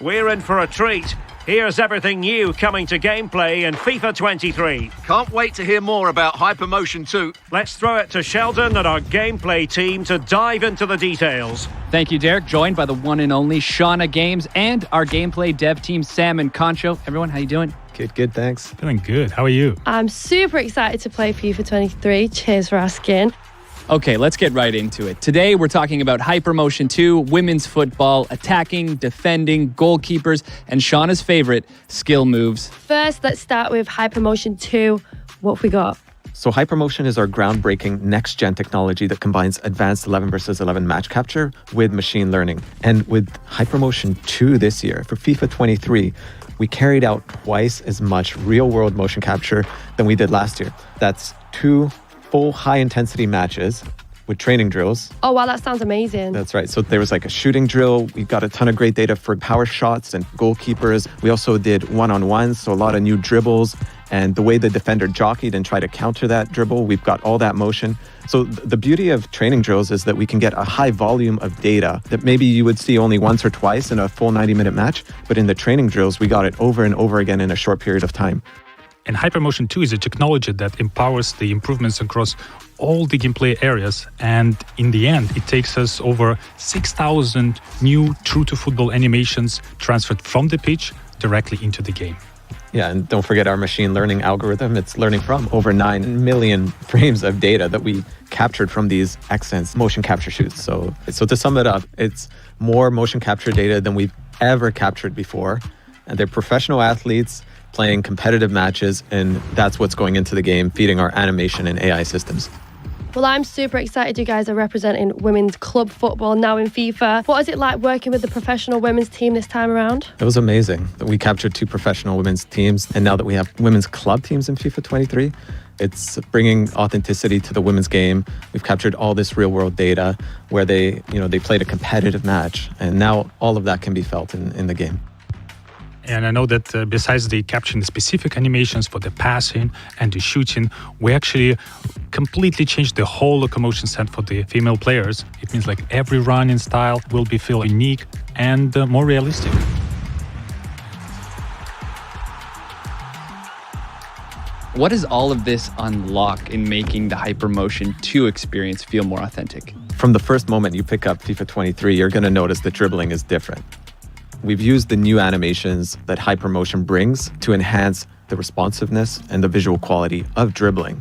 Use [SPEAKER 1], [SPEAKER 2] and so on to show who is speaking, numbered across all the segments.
[SPEAKER 1] We're in for a treat. Here's everything new coming to gameplay in FIFA 23.
[SPEAKER 2] Can't wait to hear more about Hypermotion 2.
[SPEAKER 1] Let's throw it to Sheldon and our gameplay team to dive into the details.
[SPEAKER 3] Thank you, Derek. Joined by the one and only Shauna Games and our gameplay dev team, Sam and Concho. Everyone, how you doing?
[SPEAKER 4] Good, thanks.
[SPEAKER 5] Feeling good. How are you?
[SPEAKER 6] I'm super excited to play FIFA 23. Cheers for asking.
[SPEAKER 3] Okay, let's get right into it. Today, we're talking about Hypermotion 2, women's football, attacking, defending, goalkeepers, and Shauna's favorite, skill moves.
[SPEAKER 6] First, let's start with Hypermotion 2. What have we got?
[SPEAKER 4] So Hypermotion is our groundbreaking next-gen technology that combines advanced 11 versus 11 match capture with machine learning. And with Hypermotion 2 this year, for FIFA 23, we carried out twice as much real-world motion capture than we did last year. That's 2 full high-intensity matches with training drills.
[SPEAKER 6] Oh, wow, that sounds amazing.
[SPEAKER 4] That's right. So there was like a shooting drill. We got a ton of great data for power shots and goalkeepers. We also did one-on-ones, so a lot of new dribbles. And the way the defender jockeyed and tried to counter that dribble, we've got all that motion. So the beauty of training drills is that we can get a high volume of data that maybe you would see only once or twice in a full 90-minute match. But in the training drills, we got it over and over again in a short period of time.
[SPEAKER 5] And Hypermotion 2 is a technology that empowers the improvements across all the gameplay areas. And in the end, it takes us over 6,000 new true-to-football animations transferred from the pitch directly into the game.
[SPEAKER 4] Yeah, and don't forget our machine learning algorithm. It's learning from over 9 million frames of data that we captured from these XSense motion capture shoots. So to sum it up, it's more motion capture data than we've ever captured before. And they're professional athletes playing competitive matches, and that's what's going into the game, feeding our animation and AI systems.
[SPEAKER 6] Well, I'm super excited you guys are representing women's club football now in FIFA. What is it like working with the professional women's team this time around?
[SPEAKER 4] It was amazing. We captured 2 professional women's teams, and now that we have women's club teams in FIFA 23, it's bringing authenticity to the women's game. We've captured all this real-world data where they played a competitive match, and now all of that can be felt in the game.
[SPEAKER 5] And I know that besides the capturing the specific animations for the passing and the shooting, we actually completely changed the whole locomotion set for the female players. It means like every running style will be feel unique and more realistic.
[SPEAKER 3] What does all of this unlock in making the Hypermotion 2 experience feel more authentic?
[SPEAKER 4] From the first moment you pick up FIFA 23, you're going to notice the dribbling is different. We've used the new animations that Hypermotion brings to enhance the responsiveness and the visual quality of dribbling.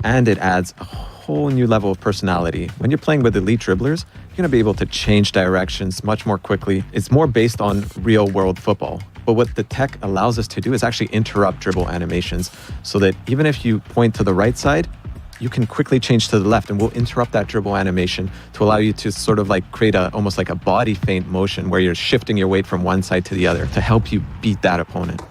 [SPEAKER 4] And it adds a whole new level of personality. When you're playing with elite dribblers, you're going to be able to change directions much more quickly. It's more based on real-world football. But what the tech allows us to do is actually interrupt dribble animations so that even if you point to the right side, you can quickly change to the left, and we'll interrupt that dribble animation to allow you to sort of like create almost like a body feint motion where you're shifting your weight from one side to the other to help you beat that opponent.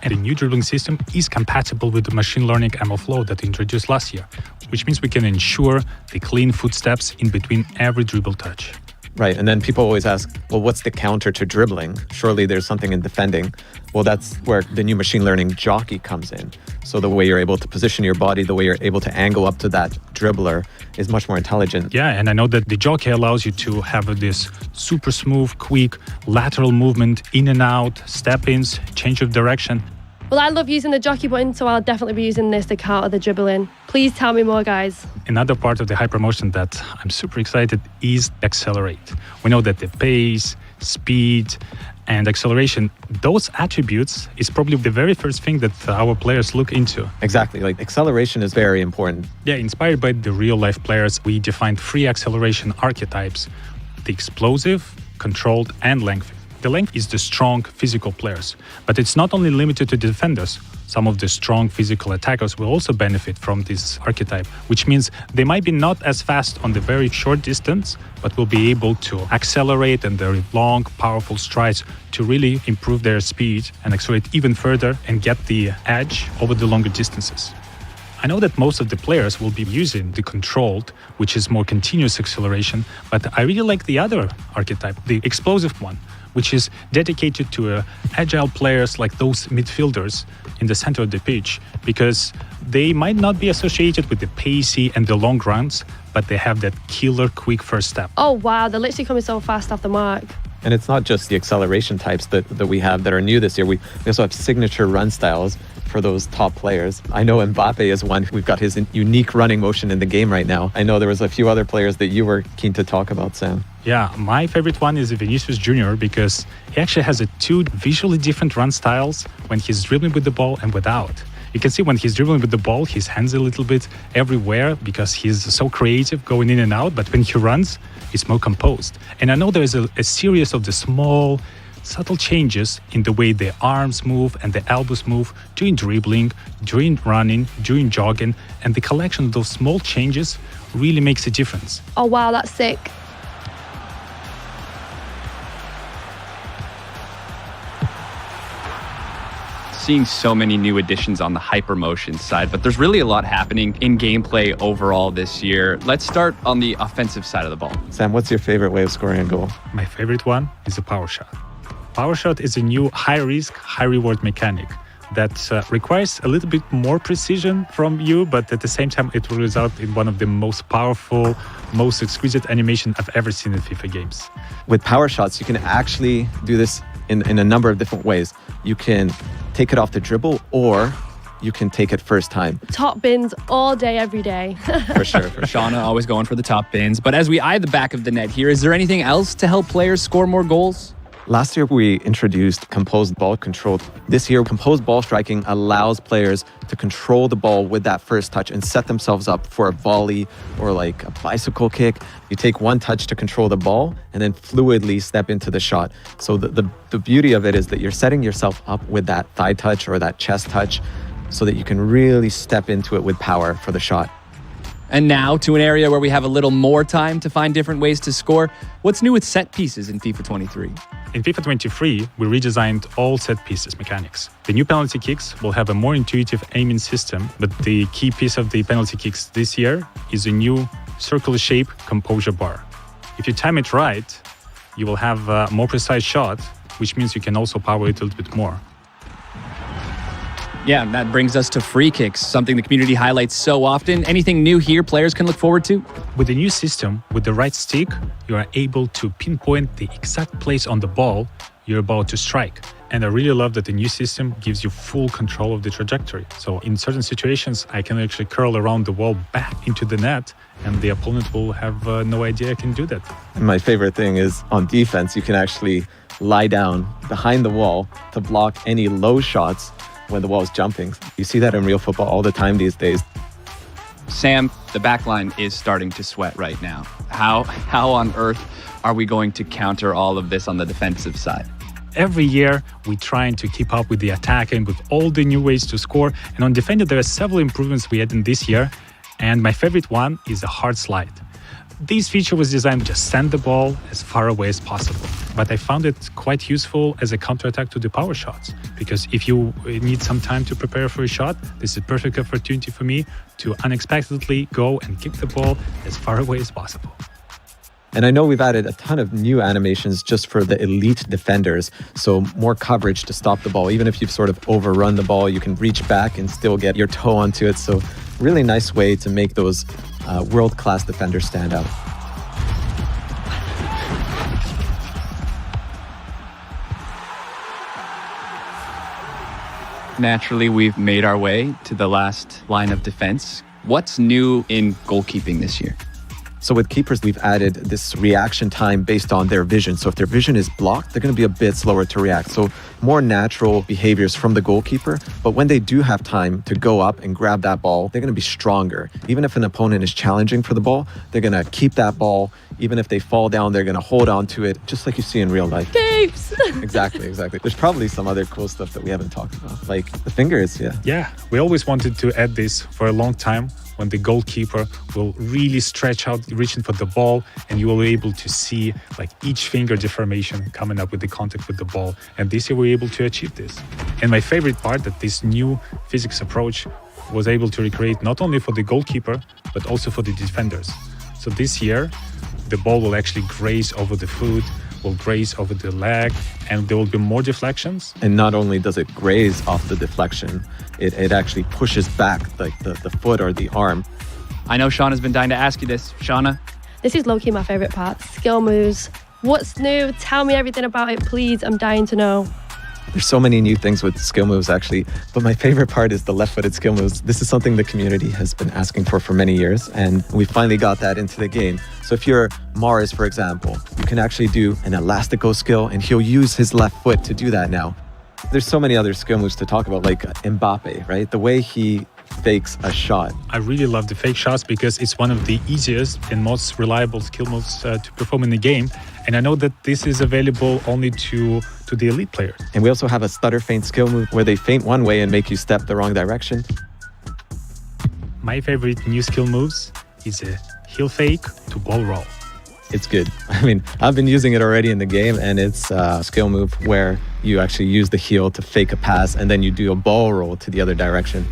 [SPEAKER 5] And the new dribbling system is compatible with the machine learning ML flow that we introduced last year, which means we can ensure the clean footsteps in between every dribble touch.
[SPEAKER 4] Right, and then people always ask, well, what's the counter to dribbling? Surely there's something in defending. Well, that's where the new machine learning jockey comes in. So the way you're able to position your body, the way you're able to angle up to that dribbler is much more intelligent.
[SPEAKER 5] Yeah, and I know that the jockey allows you to have this super smooth, quick lateral movement, in and out, step-ins, change of direction.
[SPEAKER 6] Well, I love using the jockey button, so I'll definitely be using this to counter the dribbling. Please tell me more, guys.
[SPEAKER 5] Another part of the Hypermotion that I'm super excited is accelerate. We know that the pace, speed, and acceleration, those attributes is probably the very first thing that our players look into.
[SPEAKER 4] Exactly, like acceleration is very important.
[SPEAKER 5] Yeah, inspired by the real-life players, we defined 3 acceleration archetypes: the explosive, controlled, and lengthy. The length is the strong physical players, but it's not only limited to defenders. Some of the strong physical attackers will also benefit from this archetype, which means they might be not as fast on the very short distance, but will be able to accelerate in their long, powerful strides to really improve their speed and accelerate even further and get the edge over the longer distances. I know that most of the players will be using the controlled, which is more continuous acceleration, but I really like the other archetype, the explosive one, which is dedicated to agile players like those midfielders in the center of the pitch, because they might not be associated with the pacey and the long runs, but they have that killer quick first step.
[SPEAKER 6] Oh, wow, they're literally coming so fast off the mark.
[SPEAKER 4] And it's not just the acceleration types that we have that are new this year. We also have signature run styles for those top players. I know Mbappe is one. We've got his unique running motion in the game right now. I know there was a few other players that you were keen to talk about, Sam.
[SPEAKER 5] Yeah, my favorite one is Vinicius Jr. because he actually has two visually different run styles when he's dribbling with the ball and without. You can see when he's dribbling with the ball, his hands a little bit everywhere because he's so creative going in and out. But when he runs, he's more composed. And I know there is a series of the small, subtle changes in the way the arms move and the elbows move during dribbling, during running, during jogging. And the collection of those small changes really makes a difference.
[SPEAKER 6] Oh, wow, that's sick.
[SPEAKER 3] Seeing so many new additions on the hypermotion side, but there's really a lot happening in gameplay overall this year. Let's start on the offensive side of the ball.
[SPEAKER 4] Sam, what's your favorite way of scoring a goal?
[SPEAKER 5] My favorite one is a power shot. Power shot is a new high-risk, high-reward mechanic that requires a little bit more precision from you, but at the same time, it will result in one of the most powerful, most exquisite animation I've ever seen in FIFA games.
[SPEAKER 4] With power shots, you can actually do this in a number of different ways. You can take it off the dribble, or you can take it first time.
[SPEAKER 6] Top bins all day, every day.
[SPEAKER 3] For sure. Shauna always going for the top bins. But as we eye the back of the net here, is there anything else to help players score more goals?
[SPEAKER 4] Last year, we introduced composed ball control. This year, composed ball striking allows players to control the ball with that first touch and set themselves up for a volley or like a bicycle kick. You take one touch to control the ball and then fluidly step into the shot. So the beauty of it is that you're setting yourself up with that thigh touch or that chest touch so that you can really step into it with power for the shot.
[SPEAKER 3] And now to an area where we have a little more time to find different ways to score. What's new with set pieces in FIFA 23?
[SPEAKER 5] In FIFA 23, we redesigned all set pieces mechanics. The new penalty kicks will have a more intuitive aiming system, but the key piece of the penalty kicks this year is a new circular shape composure bar. If you time it right, you will have a more precise shot, which means you can also power it a little bit more.
[SPEAKER 3] Yeah, and that brings us to free kicks, something the community highlights so often. Anything new here players can look forward to?
[SPEAKER 5] With the new system, with the right stick, you are able to pinpoint the exact place on the ball you're about to strike. And I really love that the new system gives you full control of the trajectory. So in certain situations, I can actually curl around the wall back into the net, and the opponent will have no idea I can do that.
[SPEAKER 4] And my favorite thing is on defense, you can actually lie down behind the wall to block any low shots when the wall is jumping. You see that in real football all the time these days.
[SPEAKER 3] Sam, the back line is starting to sweat right now. How on earth are we going to counter all of this on the defensive side?
[SPEAKER 5] Every year, we're trying to keep up with the attack and with all the new ways to score. And on defending, there are several improvements we had in this year. And my favorite one is a hard slide. This feature was designed to just send the ball as far away as possible. But I found it quite useful as a counterattack to the power shots. Because if you need some time to prepare for a shot, this is a perfect opportunity for me to unexpectedly go and kick the ball as far away as possible.
[SPEAKER 4] And I know we've added a ton of new animations just for the elite defenders. So more coverage to stop the ball. Even if you've sort of overrun the ball, you can reach back and still get your toe onto it. So really nice way to make those world-class defenders stand out.
[SPEAKER 3] Naturally, we've made our way to the last line of defense. What's new in goalkeeping this year?
[SPEAKER 4] So with keepers, we've added this reaction time based on their vision. So if their vision is blocked, they're going to be a bit slower to react. So more natural behaviors from the goalkeeper. But when they do have time to go up and grab that ball, they're going to be stronger. Even if an opponent is challenging for the ball, they're going to keep that ball. Even if they fall down, they're going to hold on to it, just like you see in real life.
[SPEAKER 6] Keeps!
[SPEAKER 4] Exactly. There's probably some other cool stuff that we haven't talked about, like the fingers,
[SPEAKER 5] Yeah, we always wanted to add this for a long time, when the goalkeeper will really stretch out, reaching for the ball, and you will be able to see like each finger deformation coming up with the contact with the ball. And this year we were able to achieve this. And my favorite part, that this new physics approach was able to recreate not only for the goalkeeper, but also for the defenders. So this year, the ball will actually graze over the foot, will graze over the leg, and there will be more deflections.
[SPEAKER 4] And not only does it graze off the deflection, it actually pushes back like the foot or the arm.
[SPEAKER 3] I know Shauna's been dying to ask you this. Shauna?
[SPEAKER 6] This is low-key my favorite part. Skill moves, What's new? Tell me everything about it, please. I'm dying to know.
[SPEAKER 4] There's so many new things with skill moves, actually. But my favorite part is the left-footed skill moves. This is something the community has been asking for many years, and we finally got that into the game. So if you're Mars, for example, you can actually do an elastico skill, and he'll use his left foot to do that now. There's so many other skill moves to talk about, like Mbappe, right? The way he fakes a shot.
[SPEAKER 5] I really love the fake shots because it's one of the easiest and most reliable skill moves to perform in the game. And I know that this is available only to the elite players.
[SPEAKER 4] And we also have a stutter feint skill move where they feint one way and make you step the wrong direction.
[SPEAKER 5] My favorite new skill moves is a heel fake to ball roll.
[SPEAKER 4] It's good. I mean, I've been using it already in the game, and it's a skill move where you actually use the heel to fake a pass and then you do a ball roll to the other direction.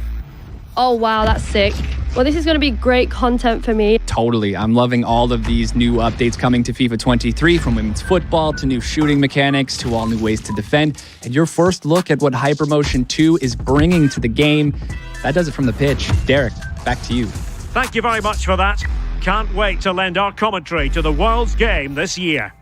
[SPEAKER 6] Oh, wow, that's sick. Well, this is going to be great content for me.
[SPEAKER 3] Totally. I'm loving all of these new updates coming to FIFA 23, from women's football to new shooting mechanics to all new ways to defend. And your first look at what Hypermotion 2 is bringing to the game. That does it from the pitch. Derek, back to you.
[SPEAKER 1] Thank you very much for that. Can't wait to lend our commentary to the world's game this year.